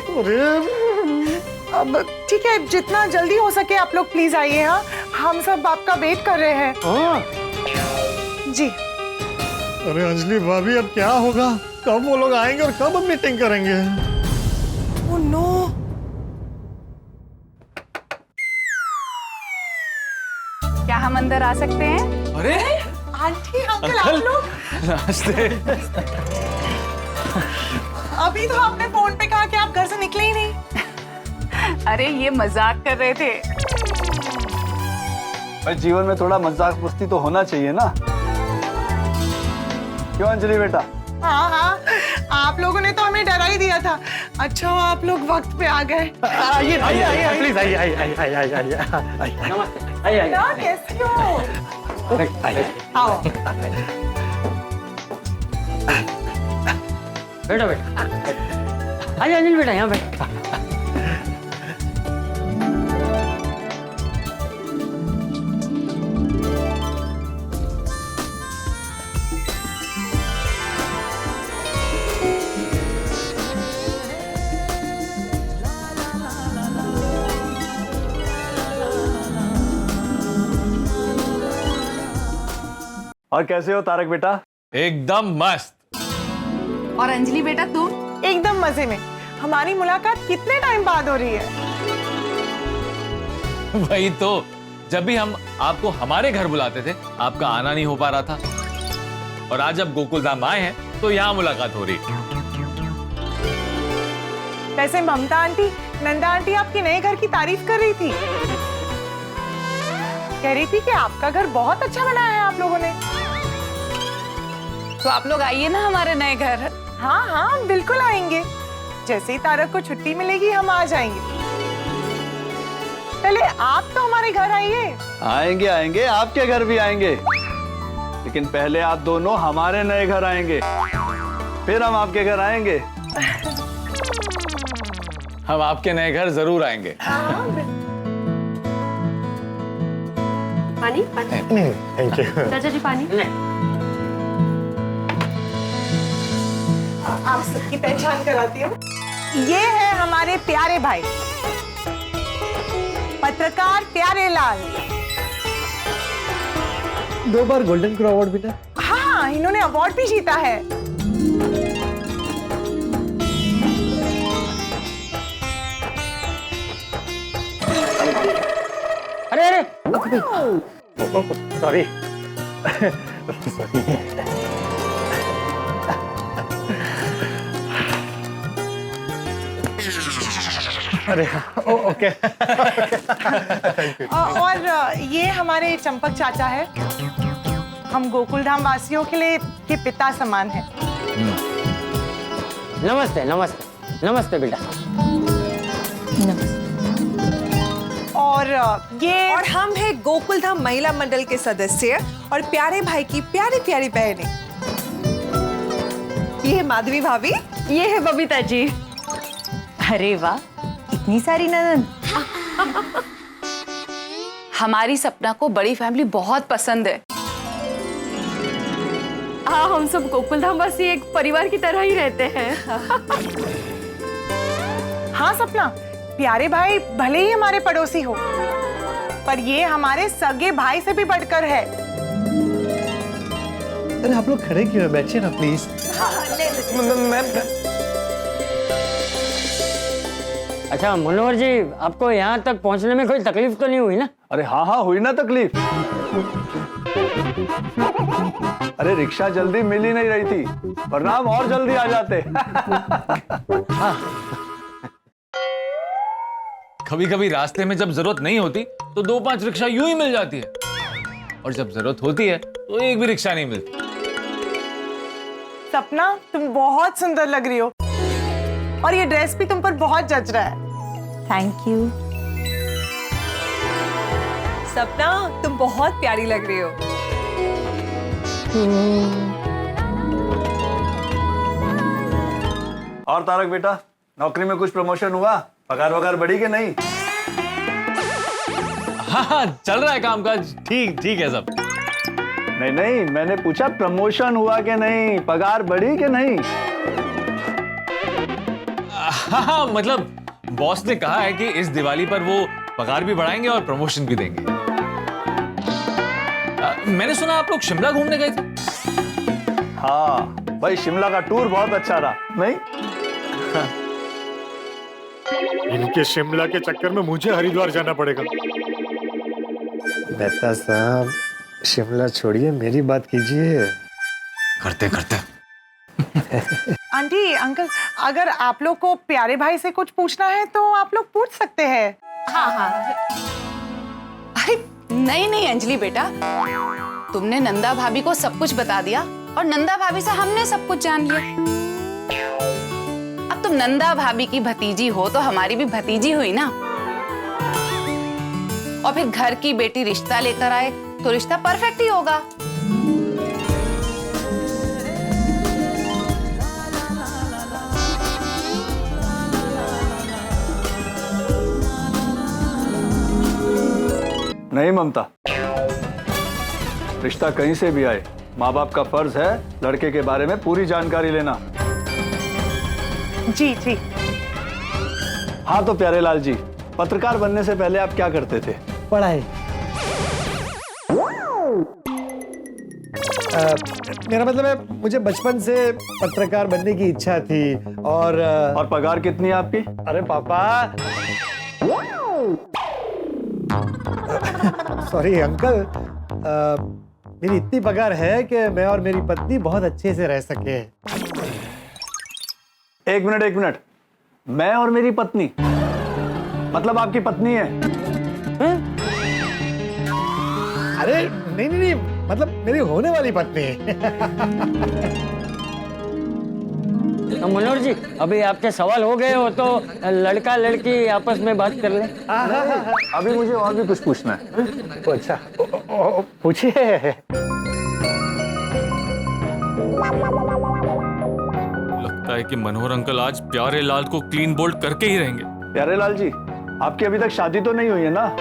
अब ठीक है, जितना जल्दी हो सके आप लोग प्लीज आइए। हाँ, हम सब आपका वेट कर रहे हैं। जी। अरे अंजलि भाभी, अब क्या होगा? कब वो लोग आएंगे और कब हम मीटिंग करेंगे? Oh no. क्या हम अंदर आ सकते हैं? अरे आंटी अंकल, आप लोग नमस्ते। अभी तो आपने फोन पे कहा कि आप घर से निकले ही नहीं। अरे ये मजाक कर रहे थे। पर जीवन में थोड़ा मजाक मस्ती तो होना चाहिए ना, क्यों अंजलि बेटा? हाँ हाँ, आप लोगों ने तो हमें डरा ही दिया था। अच्छा आप लोग वक्त पे आ गए। आइए आइए आइए प्लीज, आइए आइए आइए आइए आइए आइए। नमस्ते, आइए आइए। क्या, कैसे हो? आओ। बैठो बेटा, आइए अनिल बेटा, यहाँ बैठ। और कैसे हो तारक बेटा? एकदम मस्त। और अंजलि बेटा तुम? एकदम मजे में। हमारी मुलाकात कितने टाइम बाद हो रही है? वही तो, जब भी हम आपको हमारे घर बुलाते थे आपका आना नहीं हो पा रहा था, और आज जब गोकुल धाम आए हैं तो यहाँ मुलाकात हो रही है। वैसे ममता आंटी, नंदा आंटी आपके नए घर की तारीफ कर रही थी। कह रही थी कि आपका घर बहुत अच्छा बनाया है आप लोगों ने। तो आप लोग आइए ना हमारे नए घर। हाँ हाँ बिल्कुल आएंगे, जैसे ही तारक को छुट्टी मिलेगी हम आ जाएंगे। पहले आप तो हमारे घर आइए। आएंगे आएंगे, आपके घर भी आएंगे, लेकिन पहले आप दोनों हमारे नए घर आएंगे, फिर हम आपके घर आएंगे। हम आपके नए घर जरूर आएंगे। पानी पानी। Thank you. चाचा जी पानी। आप सबकी पहचान कराती हूँ। ये है हमारे प्यारे भाई पत्रकार प्यारेलाल। 2 बार गोल्डन क्रो अवार्ड मिला। हाँ, इन्होंने अवार्ड भी जीता है। अरे अरे, सॉरी। अरे ओके। और ये हमारे चंपक चाचा है। हम गोकुल धाम वासियों के लिए ये पिता समान है। नमस्ते नमस्ते नमस्ते बेटा। और ये और हम हैं गोकुल धाम महिला मंडल के सदस्य और प्यारे भाई की प्यारी प्यारी बहनें। ये है माधवी भाभी। ये है बबीता जी। अरे वाह, इतनी सारी ननद। हमारी सपना को बड़ी फैमिली बहुत पसंद है। हाँ, हम सब गोकुलधाम वासी एक परिवार की तरह ही रहते हैं। हाँ सपना, प्यारे भाई भले ही हमारे पड़ोसी हो, पर ये हमारे सगे भाई से भी बढ़कर है। अरे आप लोग खड़े क्यों हैं? बैठिए ना प्लीज। अच्छा मनोहर जी, आपको यहाँ तक पहुँचने में कोई तकलीफ तो नहीं हुई ना? अरे हाँ हाँ, हुई ना तकलीफ। अरे रिक्शा जल्दी मिल ही नहीं रही थी, वरना हम और जल्दी आ जाते। कभी कभी रास्ते में जब जरूरत नहीं होती तो 2-5 रिक्शा यूं ही मिल जाती है, और जब जरूरत होती है तो एक भी रिक्शा नहीं मिलती। सपना, तुम बहुत सुंदर लग रही हो और ये ड्रेस भी तुम पर बहुत जच रहा है। Thank you. सपना, तुम बहुत प्यारी लग रही हो। और तारक बेटा, नौकरी में कुछ प्रमोशन हुआ? पगार वगार बढ़ी कि नहीं? हाँ, चल रहा है कामकाज, ठीक ठीक है सब। नहीं नहीं, मैंने पूछा प्रमोशन हुआ कि नहीं, पगार बढ़ी कि नहीं? हाँ, मतलब बॉस ने कहा है कि इस दिवाली पर वो पगार भी बढ़ाएंगे और प्रमोशन भी देंगे। मैंने सुना आप लोग शिमला घूमने गए थे। हाँ भाई, शिमला का टूर बहुत अच्छा रहा, नहीं? इनके शिमला के चक्कर में मुझे हरिद्वार जाना पड़ेगा। मेहता साहब, शिमला छोड़िए, मेरी बात कीजिए। करते करते। आंटी, अंकल, अगर आप लोग को प्यारे भाई से कुछ पूछना है तो आप लोग पूछ सकते हैं। हाँ हाँ। अरे नहीं नहीं अंजलि बेटा, तुमने नंदा भाभी को सब कुछ बता दिया और नंदा भाभी से हमने सब कुछ जान लिया। अब तुम नंदा भाभी की भतीजी हो तो हमारी भी भतीजी हुई ना। और फिर घर की बेटी रिश्ता लेकर आए तो रिश्ता परफेक्ट ही होगा। नहीं ममता, रिश्ता कहीं से भी आए, माँ बाप का फर्ज है लड़के के बारे में पूरी जानकारी लेना। जी जी। हाँ तो प्यारे लाल जी, पत्रकार बनने से पहले आप क्या करते थे? पढ़ाई। मेरा मतलब है, मुझे बचपन से पत्रकार बनने की इच्छा थी। और पगार कितनी है आपकी? अरे पापा, सॉरी अंकल, मेरी इतनी पगार है कि मैं और मेरी पत्नी बहुत अच्छे से रह सके। एक मिनट, मैं और मेरी पत्नी, मतलब आपकी पत्नी है? अरे नहीं, मतलब मेरी होने वाली पत्नी। तो मनोहर जी, अभी आपके सवाल हो गए हो तो लड़का लड़की आपस में बात कर ले। अभी मुझे और भी कुछ पूछना है। अच्छा, पूछिए। लगता है कि मनोहर अंकल आज प्यारे लाल को क्लीन बोल्ड करके ही रहेंगे। प्यारे लाल जी, आपकी अभी तक शादी तो नहीं हुई है ना?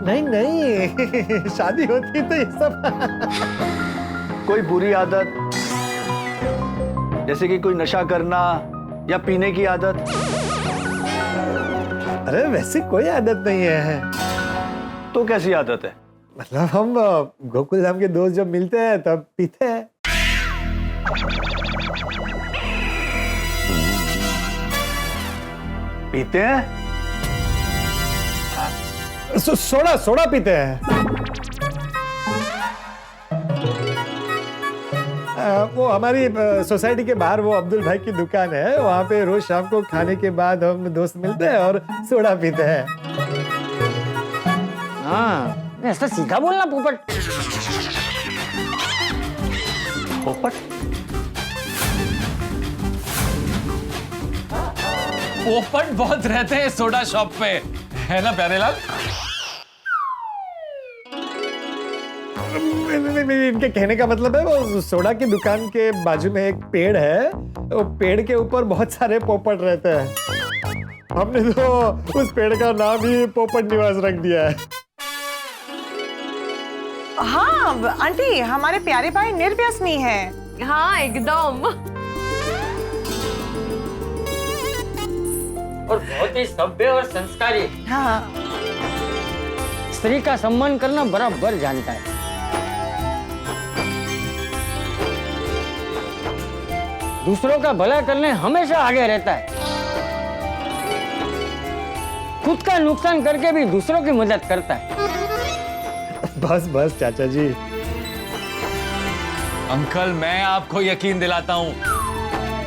नहीं, शादी होती तो ये सब। कोई बुरी आदत, जैसे कि कोई नशा करना या पीने की आदत? अरे वैसे कोई आदत नहीं है। तो कैसी आदत है? मतलब हम गोकुल धाम के दोस्त जब मिलते हैं तब पीते हैं। पीते हैं? सोडा पीते हैं। वो हमारी सोसाइटी के बाहर वो अब्दुल भाई की दुकान है, वहाँ पे रोज शाम को खाने के बाद हम दोस्त मिलते हैं और सोडा पीते हैं। हाँ, ऐसा सीधा बोलना पोपट। पोपट? पोपट बहुत रहते हैं सोडा शॉप पे, है ना प्यारेलाल? इनके कहने का मतलब है वो सोडा की दुकान के बाजू में एक पेड़ है, वो पेड़ के ऊपर बहुत सारे पोपट रहते हैं। हमने तो उस पेड़ का नाम ही पोपट निवास रख दिया है। हाँ आंटी, हमारे प्यारे भाई निर्व्यसनी है। हाँ एकदम। और बहुत ही सभ्य और संस्कारी। हाँ स्त्री का सम्मान करना बराबर जानता है। दूसरों का भला करने हमेशा आगे रहता है। खुद का नुकसान करके भी दूसरों की मदद करता है। बस बस चाचा जी। अंकल, मैं आपको यकीन दिलाता हूं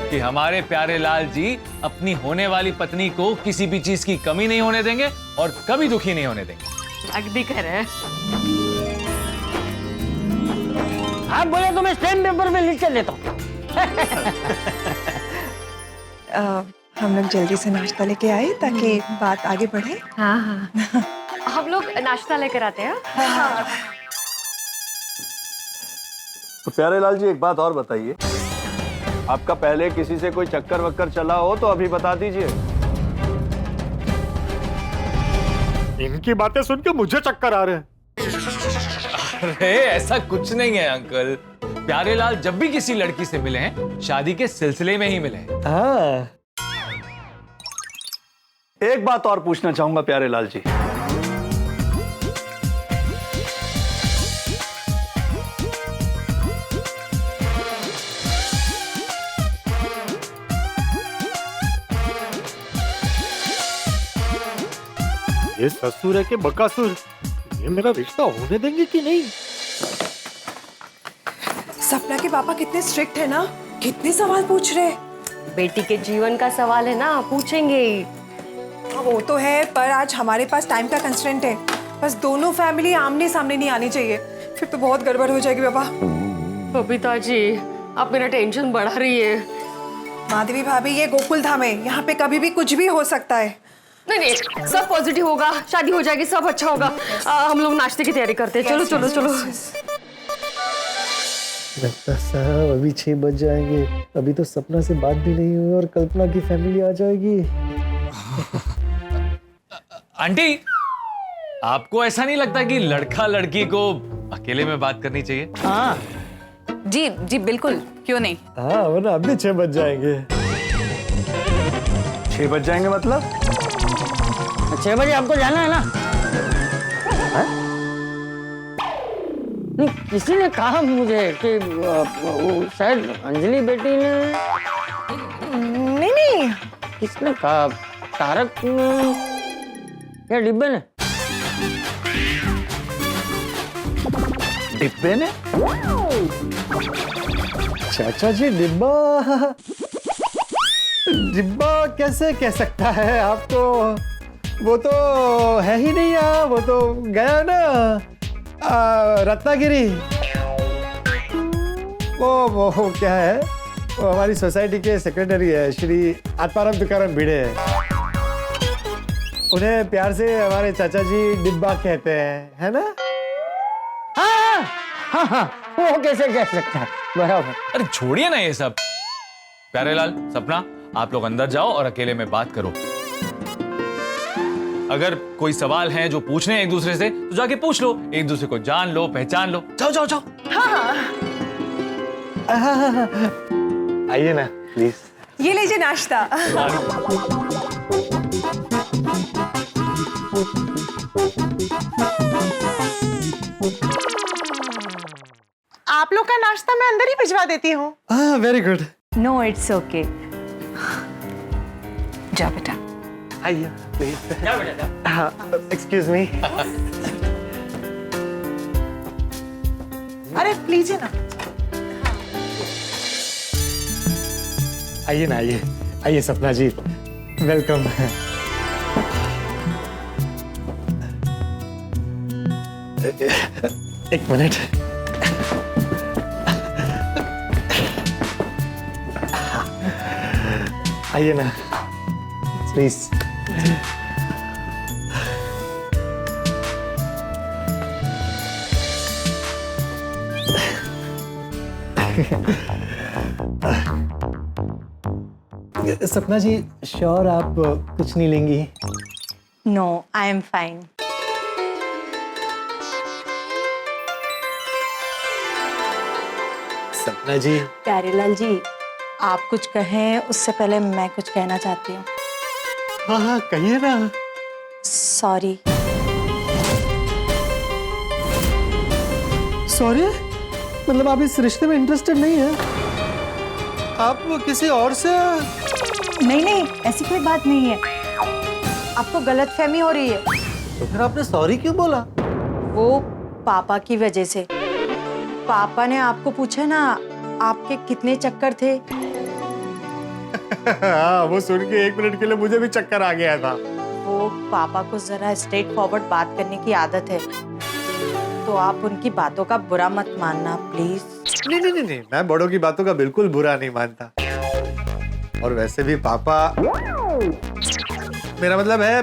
कि हमारे प्यारे लाल जी अपनी होने वाली पत्नी को किसी भी चीज की कमी नहीं होने देंगे और कभी दुखी नहीं होने देंगे। अगदी खरं है। आप बोले तो मैं स्टैम्प पेपर में लिख के देता हूँ। हम लोग जल्दी से नाश्ता लेके आए ताकि बात आगे बढ़े। हाँ हाँ। हम लोग नाश्ता लेकर आते हैं। तो प्यारे लाल जी एक बात और बताइए, आपका पहले किसी से कोई चक्कर वक्कर चला हो तो अभी बता दीजिए। इनकी बातें सुन के मुझे चक्कर आ रहे हैं। अरे ऐसा कुछ नहीं है अंकल, प्यारेलाल जब भी किसी लड़की से मिले हैं शादी के सिलसिले में ही मिले हैं। हाँ। एक बात और पूछना चाहूंगा प्यारे लाल जी, ये ससुर है कि बकासुर, ये मेरा रिश्ता होने देंगे कि नहीं? सपना के पापा कितने स्ट्रिक्ट है ना, कितने सवाल पूछ रहे हैं। बेटी के जीवन का सवाल है ना, पूछेंगे ही। वो तो है, पर आज हमारे पास टाइम का कंस्ट्रेंट है। बस दोनों फैमिली आमने सामने नहीं आनी चाहिए, फिर तो बहुत गड़बड़ हो जाएगी बाबा। बबीता जी, आप मेरा टेंशन बढ़ा रही है। माधवी भाभी, ये गोकुल धाम है, यहाँ पे कभी भी कुछ भी हो सकता है। नहीं नहीं, सब पॉजिटिव होगा, शादी हो जाएगी, सब अच्छा होगा। हम लोग नाश्ते की तैयारी करते हैं। चलो चलो चलो। लगता साहब अभी 6 बज जाएंगे, अभी तो सपना से बात भी नहीं हुई और कल्पना की फैमिली आ जाएगी। आंटी, आपको ऐसा नहीं लगता कि लड़का लड़की को अकेले में बात करनी चाहिए? हाँ जी जी बिल्कुल, क्यों नहीं। हाँ वरना अभी 6 बज जाएंगे। 6 बज जाएंगे मतलब? 6 बजे आपको जाना है ना? नहीं, किसी ने कहा मुझे कि वो शायद अंजलि बेटी ने। नहीं नहीं, किसने कहा? तारक ने या डिब्बे ने? डिब्बे ने? चाचा जी डिब्बा डिब्बा कैसे कह सकता है आपको? वो तो है ही नहीं यहाँ, वो तो गया ना रत्नागिरी। वो क्या है, वो हमारी सोसाइटी के सेक्रेटरी है, श्री आत्माराम तुकाराम भिड़े है। उन्हें प्यार से हमारे चाचा जी डिब्बा कहते हैं, है ना? हाँ हाँ हाँ, वो कैसे कह सकता है, बराबर। अरे छोड़िए ना ये सब। प्यारेलाल, सपना, आप लोग अंदर जाओ और अकेले में बात करो। अगर कोई सवाल है जो पूछने हैं एक दूसरे से तो जाके पूछ लो, एक दूसरे को जान लो, पहचान लो। जाओ जाओ जाओ। आइए ना प्लीज। ये लीजिए नाश्ता। आप लोग का नाश्ता मैं अंदर ही भिजवा देती हूँ। हाँ very good. No it's okay. जा बेटा। आइए प्लीज। क्या बेटा? हाँ एक्सक्यूज मी। अरे लीजिए ना। आइए ना, आइए आइए सपना जी, वेलकम। एक मिनट। आइए ना प्लीज। सपना जी, श्योर आप कुछ नहीं लेंगी? No, I am fine. Sapna ji. Pyarelal जी, आप कुछ कहें उससे पहले मैं कुछ कहना चाहती हूँ। हाँ हाँ कहिए ना। सॉरी। सॉरी? मतलब आप इस रिश्ते में इंटरेस्टेड नहीं है? आप किसी और से? नहीं नहीं, ऐसी कोई बात नहीं है, आपको गलतफहमी हो रही है। तो फिर आपने सॉरी क्यों बोला? वो पापा की वजह से। पापा ने आपको पूछा ना आपके कितने चक्कर थे। हाँ, वो सुन के 1 मिनट के लिए मुझे भी चक्कर आ गया था। वो पापा को जरा स्ट्रेट फॉरवर्ड बात करने की आदत है, तो आप उनकी बातों का बुरा मत मानना प्लीज। नहीं नहीं नहीं नहीं, मैं बड़ों की बातों का बिल्कुल बुरा नहीं मानता। और वैसे भी पापा, मेरा मतलब है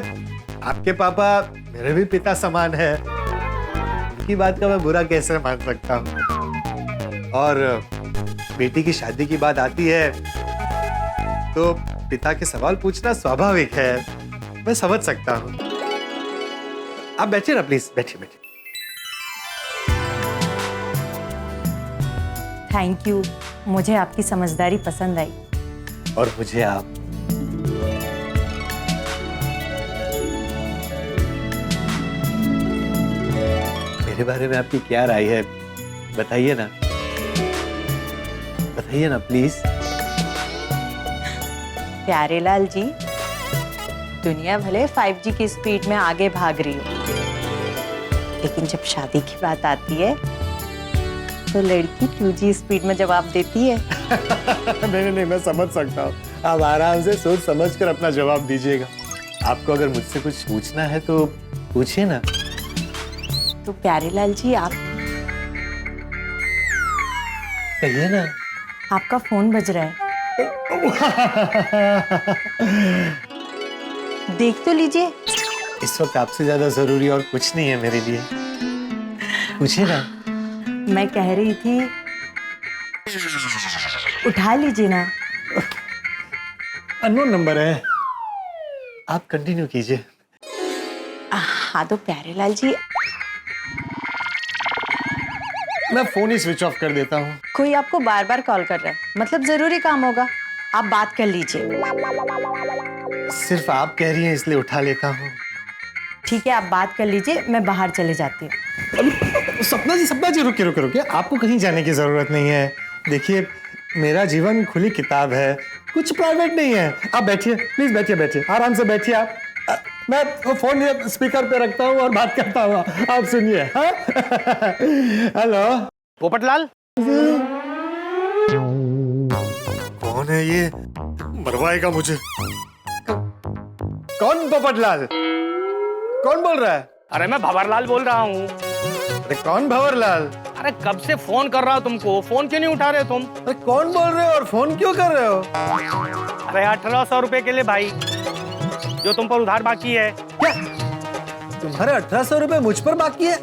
आपके पापा मेरे भी पिता समान है, उनकी बात का मैं बुरा कैसे मान सकता हूँ। और बेटी की शादी की बात आती है तो पिता के सवाल पूछना स्वाभाविक है, मैं समझ सकता हूँ। आप बैठिए ना प्लीज, बैठिए बैठिए। थैंक यू, मुझे आपकी समझदारी पसंद आई। और मुझे आप। मेरे बारे में आपकी क्या राय है, बताइए ना, बताइए ना प्लीज। प्यारेलाल जी, दुनिया भले 5G की स्पीड में आगे भाग रही हो, लेकिन जब शादी की बात आती है तो लड़की 2G स्पीड में जवाब देती है। नहीं नहीं, मैं समझ सकता हूँ। आप आराम से सोच समझ कर अपना जवाब दीजिएगा। आपको अगर मुझसे कुछ पूछना है तो पूछिए ना। तो प्यारेलाल जी, आप कहिए ना। आपका फोन बज रहा है, देख तो लीजिए। इस वक्त आपसे ज्यादा जरूरी और कुछ नहीं है मेरे लिए, पूछिए ना। मैं कह रही थी उठा लीजिए ना। अननोन नंबर है, आप कंटिन्यू कीजिए। हाँ तो प्यारेलाल जी, मैं फोन ही स्विच ऑफ कर देता हूँ। कोई आपको बार बार कॉल कर रहा है, मतलब जरूरी काम होगा, आप बात कर लीजिए। सिर्फ आप कह रही हैं इसलिए उठा लेता हूँ। ठीक है, आप बात कर लीजिए, मैं बाहर चले जाती हूँ। सपना जी रुकिए रुकिए रुकिए, आपको कहीं जाने की जरूरत नहीं है। देखिए, मेरा जीवन खुली किताब है, कुछ प्राइवेट नहीं है। आप बैठिए प्लीज, बैठिए बैठिए, आराम से बैठिए आप। मैं फोन ये स्पीकर पे रखता हूँ और बात करता हूँ, आप सुनिए। हाँ? हेलो पोपटलाल। कौन है ये, मरवाएगा मुझे। कौन पोपटलाल, कौन बोल रहा है? अरे मैं भंवरलाल बोल रहा हूँ। अरे कौन भंवरलाल? अरे कब से फोन कर रहा हूँ तुमको, फोन क्यों नहीं उठा रहे तुम? अरे कौन बोल रहे हो और फोन क्यों कर रहे हो? अरे 1800 रुपए के लिए भाई, जो तुम पर उधार बाकी है। क्या तुम्हारे 1800 रुपए मुझ पर बाकी है?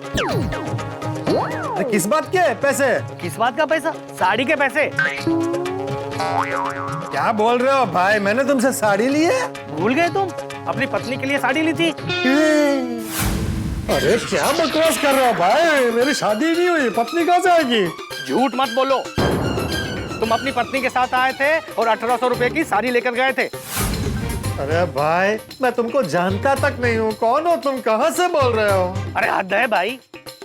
अरे किस बात के पैसे? किस बात का पैसा? साड़ी के पैसे। क्या बोल रहे हो भाई, मैंने तुमसे साड़ी ली है? भूल गए तुम? अपनी पत्नी के लिए साड़ी ली थी। अरे क्या बकवास कर रहे हो भाई, मेरी शादी नहीं हुई, पत्नी कहाँ से आएगी? झूठ मत बोलो, तुम अपनी पत्नी के साथ आए थे और 1800 रुपए की साड़ी लेकर गए थे। अरे भाई, मैं तुमको जानता तक नहीं हूँ, कौन हो तुम, कहाँ से बोल रहे हो? अरे हद है भाई,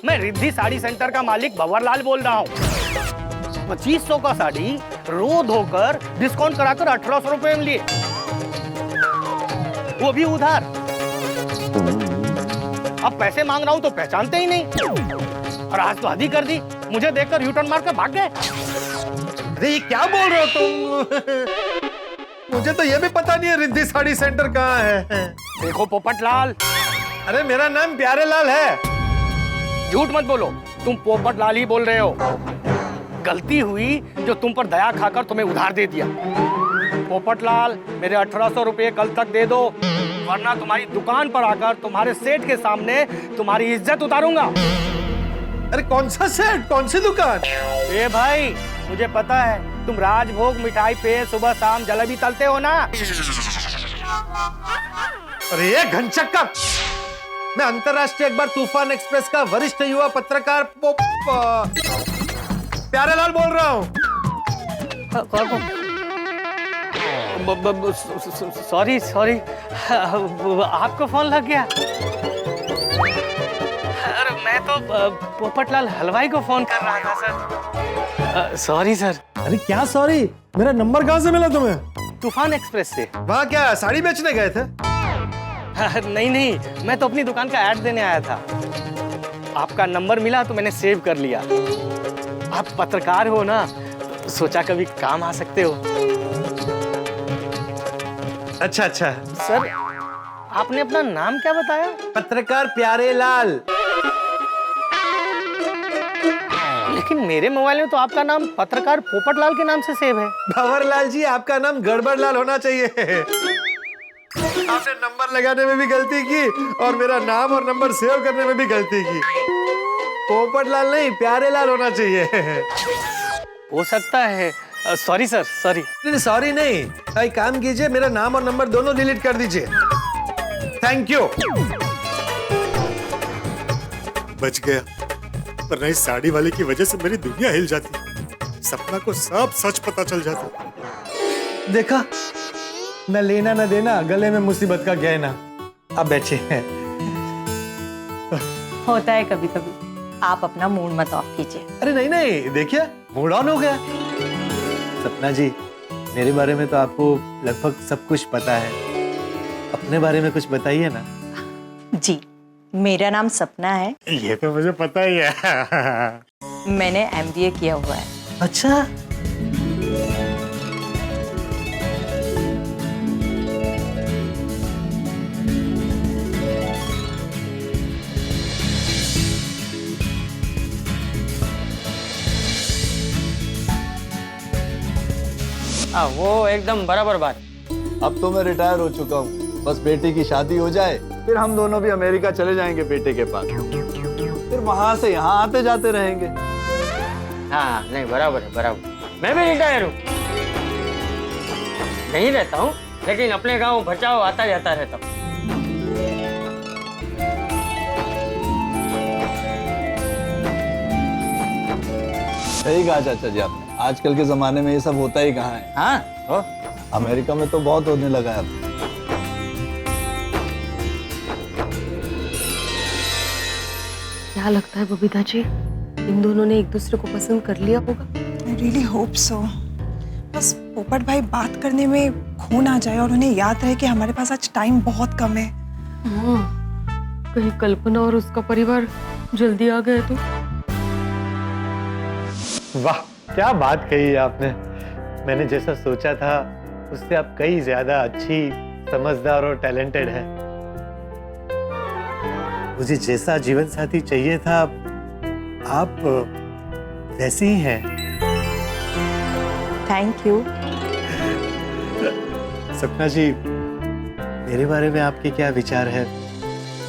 मैं रिद्धि साड़ी सेंटर का मालिक भंवरलाल बोल रहा हूँ। 2500 का साड़ी रो धोकर डिस्काउंट कराकर 1800 रुपए में लिए, वो भी उधार। अब पैसे मांग रहा हूं तो पहचानते ही नहीं, और आज तो हद ही कर दी, मुझे देखकर यू टर्न मार कर भाग गए। अरे ये क्या बोल रहे हो तुम? मुझे तो ये भी पता नहीं है रिद्धि साड़ी सेंटर कहाँ है। देखो पोपटलाल, अरे मेरा नाम प्यारे लाल है। झूठ मत बोलो, तुम पोपटलाल ही बोल रहे हो। गलती हुई जो तुम पर दया खाकर तुम्हें उधार दे दिया। पोपटलाल, मेरे 1800 रुपये कल तक दे दो, वरना तुम्हारी दुकान पर आकर तुम्हारे सेठ के सामने तुम्हारी इज्जत उतारूंगा। अरे कौन सा सेठ, कौन सी दुकान? ए भाई, मुझे पता है तुम राजभोग मिठाई पे सुबह शाम जलेबी तलते हो ना। अरे ये घनचक्कर, मैं अंतरराष्ट्रीय अखबार तूफान एक्सप्रेस का वरिष्ठ युवा पत्रकार प्यारे लाल बोल रहा हूँ। सॉरी सॉरी, आपको फोन लग गया। अरे मैं तो पोपटलाल हलवाई को फोन कर रहा था सर। Sorry sir. अरे क्या सॉरी, मेरा नंबर कहाँ से मिला तुम्हें? तूफान एक्सप्रेस से। वहाँ क्या साड़ी बेचने गए थे? नहीं नहीं, मैं तो अपनी दुकान का ऐड देने आया था। आपका नंबर मिला तो मैंने सेव कर लिया। आप पत्रकार हो ना, सोचा कभी काम आ सकते हो। अच्छा अच्छा। सर, आपने अपना नाम क्या बताया? पत्रकार प्यारे लाल। लेकिन मेरे मोबाइल में तो आपका नाम पत्रकार पोपटलाल के नाम से सेव है। भंवरलाल जी, आपका नाम गड़बड़ लाल होना चाहिए। आपने नंबर लगाने में भी गलती की और मेरा नाम और नंबर सेव करने में भी गलती की। पोपटलाल नहीं, प्यारे लाल होना चाहिए। हो सकता है। Sorry sir, sorry. नहीं सॉरी नहीं, एक काम कीजिए, मेरा नाम और नंबर दोनों डिलीट कर दीजिए। Thank you. बच गया, वरना इस साड़ी वाले की वजह से मेरी दुनिया हिल जाती। सपना को सब सच पता चल जाता। देखा, न लेना न देना, गले में मुसीबत का गहना। अब बैठे हैं। होता है कभी कभी, आप अपना मूड मत ऑफ कीजिए। अरे नहीं नहीं, देखिए मूड ऑन हो गया। सपना जी, मेरे बारे में तो आपको लगभग सब कुछ पता है, अपने बारे में कुछ बताइए ना। जी, मेरा नाम सपना है। ये तो मुझे पता ही है। मैंने MBA किया हुआ है। अच्छा, वो एकदम बराबर बात। अब तो मैं रिटायर हो चुका हूँ, बस बेटे की शादी हो जाए, फिर हम दोनों भी अमेरिका चले जाएंगे बेटे के पास। फिर वहां से यहाँ आते जाते रहेंगे। हाँ नहीं, बराबर है, बराबर। मैं भी रिटायर हूँ, नहीं रहता हूँ, लेकिन अपने गांव बचाओ आता जाता रहता हूँ। सही कहा चाचा जी आपने, आजकल के जमाने में ये सब होता ही कहाँ है। हाँ हो? अमेरिका में तो बहुत होने लगा है अब। क्या लगता है बबीता जी, इन दोनों ने एक दूसरे को पसंद कर लिया होगा? I really hope so. बस पोपट भाई बात करने में खो ना जाए और उन्हें याद रहे कि हमारे पास आज टाइम बहुत कम है। कहीं कल्पना और उसका परिवार जल्दी आ गए तो? वाह क्या बात कही आपने। मैंने जैसा सोचा था उससे आप कई ज्यादा अच्छी, समझदार और टैलेंटेड है। मुझे जैसा जीवन साथी चाहिए था, आप वैसे ही हैं। Thank you. सपना जी, मेरे बारे में आपके क्या विचार है,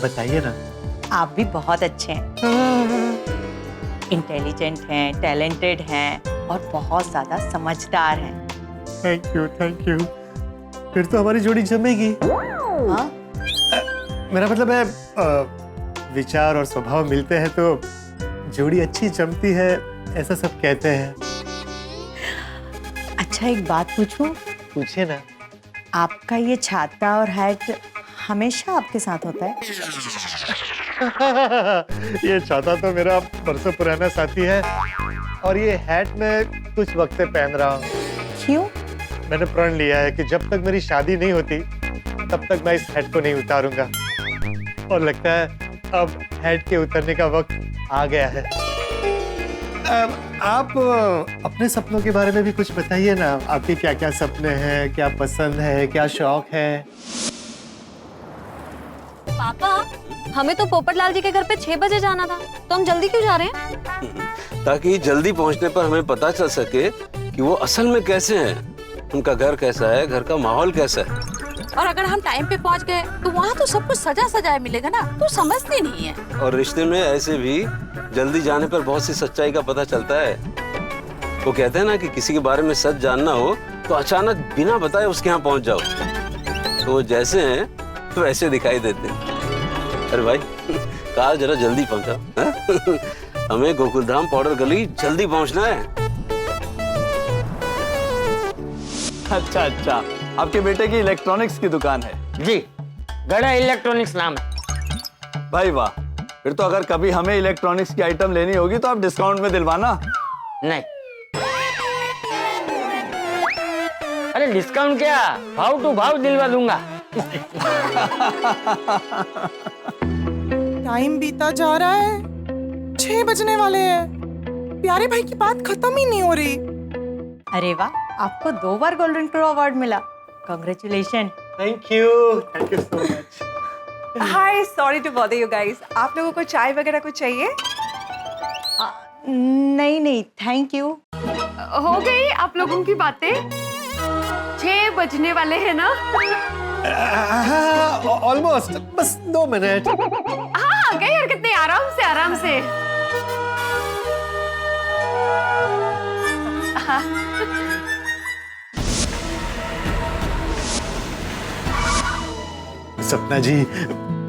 बताइए ना। आप भी बहुत अच्छे हैं, इंटेलिजेंट हैं, टैलेंटेड हैं और बहुत ज्यादा समझदार हैं। Thank you, thank you. फिर तो हमारी जोड़ी जमेगी। हाँ? मेरा मतलब है, विचार और स्वभाव मिलते हैं तो जोड़ी अच्छी जमती है, ऐसा सब कहते हैं। अच्छा, एक बात पूछूं? पूछिए ना। आपका ये छाता और हैट हमेशा आपके साथ होता है? ये छाता तो मेरा बरसों पुराना साथी है और ये हैट मैं कुछ वक्त से पहन रहा हूँ। क्यों? मैंने प्रण लिया है कि जब तक मेरी शादी नहीं होती तब तक मैं इस हैट को नहीं उतारूंगा, और लगता है अब हैट के उतरने का वक्त आ गया है। आप अपने सपनों के बारे में भी कुछ बताइए ना। आपके क्या क्या सपने हैं, क्या पसंद है, क्या शौक है? पापा, हमें तो पोपटलाल जी के घर पे 6 बजे जाना था, तो हम जल्दी क्यों जा रहे हैं? ताकि जल्दी पहुंचने पर हमें पता चल सके कि वो असल में कैसे हैं, उनका घर कैसा है, घर का माहौल कैसा है। और अगर हम टाइम पे पहुंच गए तो वहाँ तो सब कुछ सजा सजाए मिलेगा ना, तू समझती नहीं है। और रिश्ते में ऐसे भी जल्दी जाने पर बहुत सी सच्चाई का पता चलता है। वो कहते हैं ना कि किसी के बारे में सच जानना हो तो अचानक बिना बताए उसके यहाँ पहुंच जाओ, तो वो जैसे हैं तो वैसे दिखाई देते हैं। अरे भाई कार जरा जल्दी पहुंचाओ। हमें गोकुलधाम पाउडर गली जल्दी पहुंचना है। अच्छा अच्छा, आपके बेटे की इलेक्ट्रॉनिक्स की दुकान है? जी, गड़ा इलेक्ट्रॉनिक्स नाम है। भाई वाह, फिर तो अगर कभी हमें इलेक्ट्रॉनिक्स की आइटम लेनी होगी तो आप डिस्काउंट में दिलवाना। नहीं, अरे डिस्काउंट क्या, भाव टू भाव दिलवा दूंगा। टाइम बीता जा रहा है, 6 बजने वाले हैं। प्यारे भाई की बात खत्म ही नहीं हो रही। अरे वाह, आपको 2 बार गोल्डन क्रो अवार्ड मिला, congratulation. Thank you so much. Hi, sorry to bother you guys. आप लोगों को चाय वगैरह कुछ चाहिए? नहीं नहीं, थैंक यू। हो गई आप लोगों की बातें? 6 बजने वाले हैं ना? ऑलमोस्ट, बस 2 मिनट। हाँ, गई और कितने आराम से आराम से। सपना जी,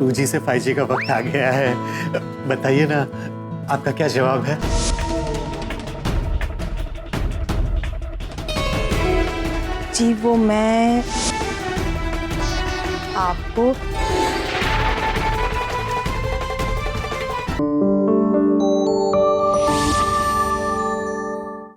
2G से 5G का वक्त आ गया है। बताइए ना, आपका क्या जवाब है? जी वो मैं आपको